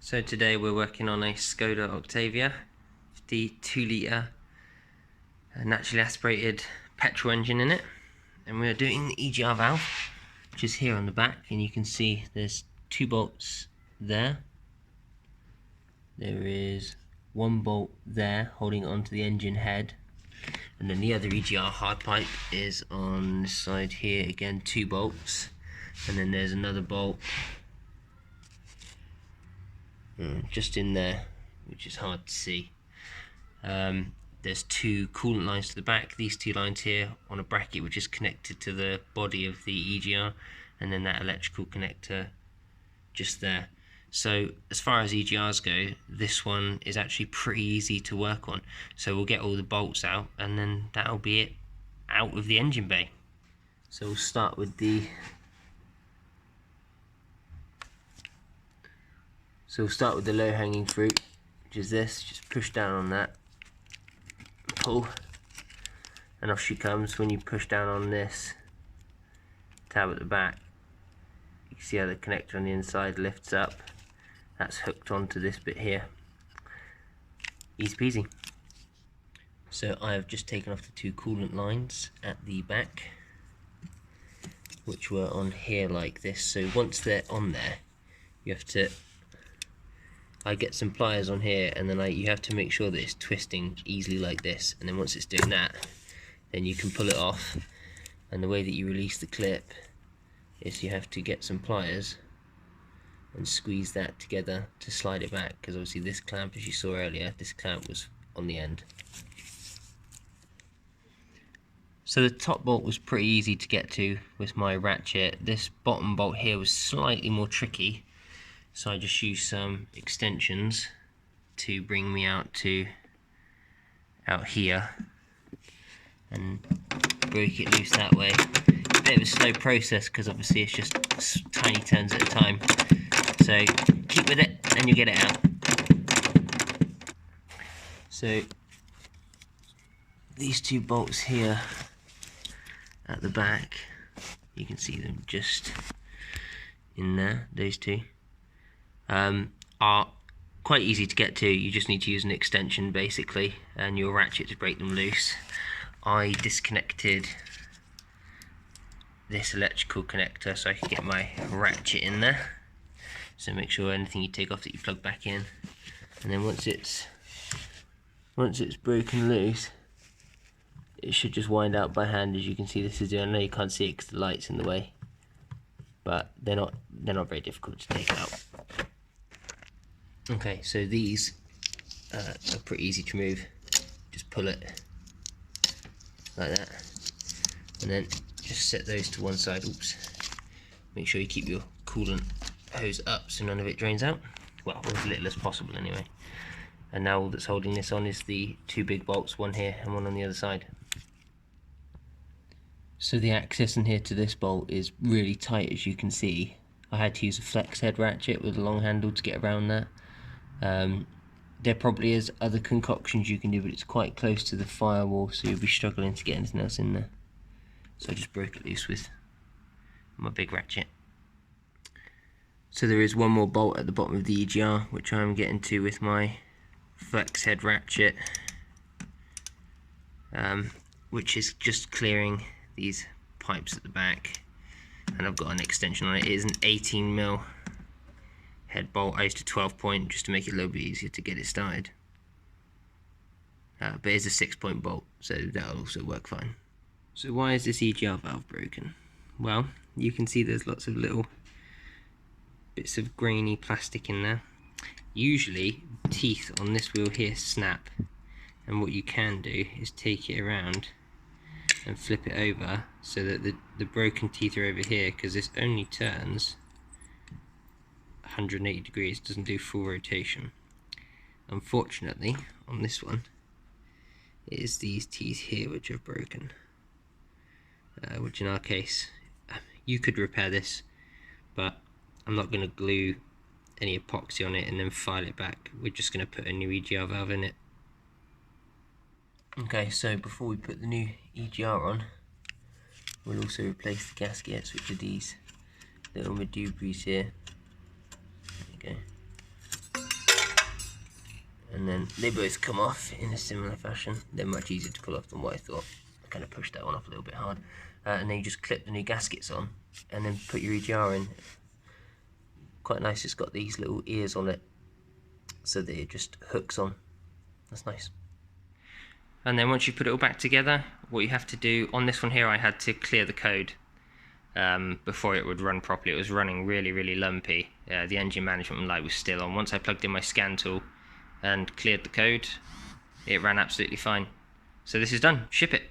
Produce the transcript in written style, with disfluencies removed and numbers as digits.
So today we're working on a Skoda Octavia, the 2-litre naturally aspirated petrol engine in it, and we're doing the EGR valve, which is here on the back, and you can see there's 2 bolts there. There is 1 bolt there holding onto the engine head, and then the other EGR hard pipe is on this side here, again 2 bolts, and then there's another bolt just in there, which is hard to see. There's 2 coolant lines to the back, these 2 lines here on a bracket which is connected to the body of the EGR, and then that electrical connector just there. So as far as EGRs go, this one is actually pretty easy to work on. So we'll get all the bolts out, and then that'll be it out of the engine bay. So we'll start with the low-hanging fruit, which is this. Just push down on that, pull, and off she comes. When you push down on this tab at the back, you can see how the connector on the inside lifts up. That's hooked onto this bit here. Easy peasy. So I have just taken off the 2 coolant lines at the back, which were on here like this. So once they're on there, you have to, I get some pliers on here, and then you have to make sure that it's twisting easily like this, and then once it's doing that, then you can pull it off. And the way that you release the clip is you have to get some pliers and squeeze that together to slide it back, because obviously this clamp, as you saw earlier, this clamp was on the end. So the top bolt was pretty easy to get to with my ratchet. This bottom bolt here was slightly more tricky, so I just used some extensions to bring me out here and break it loose that way. It's a bit of a slow process because obviously it's just tiny turns at a time, so keep with it and you'll get it out. So these 2 bolts here at the back, you can see them just in there, those 2. Are quite easy to get to. You just need to use an extension basically and your ratchet to break them loose. I disconnected this electrical connector so I can get my ratchet in there. So make sure anything you take off that you plug back in, and then once it's broken loose, it should just wind out by hand, as you can see this is doing. I know you can't see it because the light's in the way, but they're not very difficult to take out. Okay, so these are pretty easy to remove. Just pull it like that, and then just set those to one side. Oops. Make sure you keep your coolant hose up so none of it drains out. Well, as little as possible anyway. And now all that's holding this on is the 2 big bolts, one here and one on the other side. So the access in here to this bolt is really tight, as you can see. I had to use a flex head ratchet with a long handle to get around that. There probably is other concoctions you can do, but it's quite close to the firewall, so you'll be struggling to get anything else in there. So I just broke it loose with my big ratchet. So there is one more bolt at the bottom of the EGR, which I'm getting to with my flex head ratchet, which is just clearing these pipes at the back, and I've got an extension on it. It is an 18mm head bolt. I used a 12-point just to make it a little bit easier to get it started, but it's a 6-point bolt, so that'll also work fine. So why is this EGR valve broken? Well, you can see there's lots of little bits of grainy plastic in there. Usually teeth on this wheel here snap, and what you can do is take it around and flip it over so that the broken teeth are over here, because this only turns 180 degrees, doesn't do full rotation. Unfortunately on this one it is these teeth here which are broken, which in our case you could repair this, but I'm not going to glue any epoxy on it and then file it back. We're just going to put a new EGR valve in it. Okay, so before we put the new EGR on, we'll also replace the gaskets, which are these little Medubris here. There you go. and they both come off in a similar fashion. They're much easier to pull off than what I thought. I kind of pushed that one off a little bit hard. And then you just clip the new gaskets on and then put your EGR in. Quite nice, it's got these little ears on it so that it just hooks on. That's nice. And then once you put it all back together, what you have to do, on this one here I had to clear the code before it would run properly. It was running really lumpy. The engine management light was still on. Once I plugged in my scan tool and cleared the code, it ran absolutely fine. So this is done, ship it.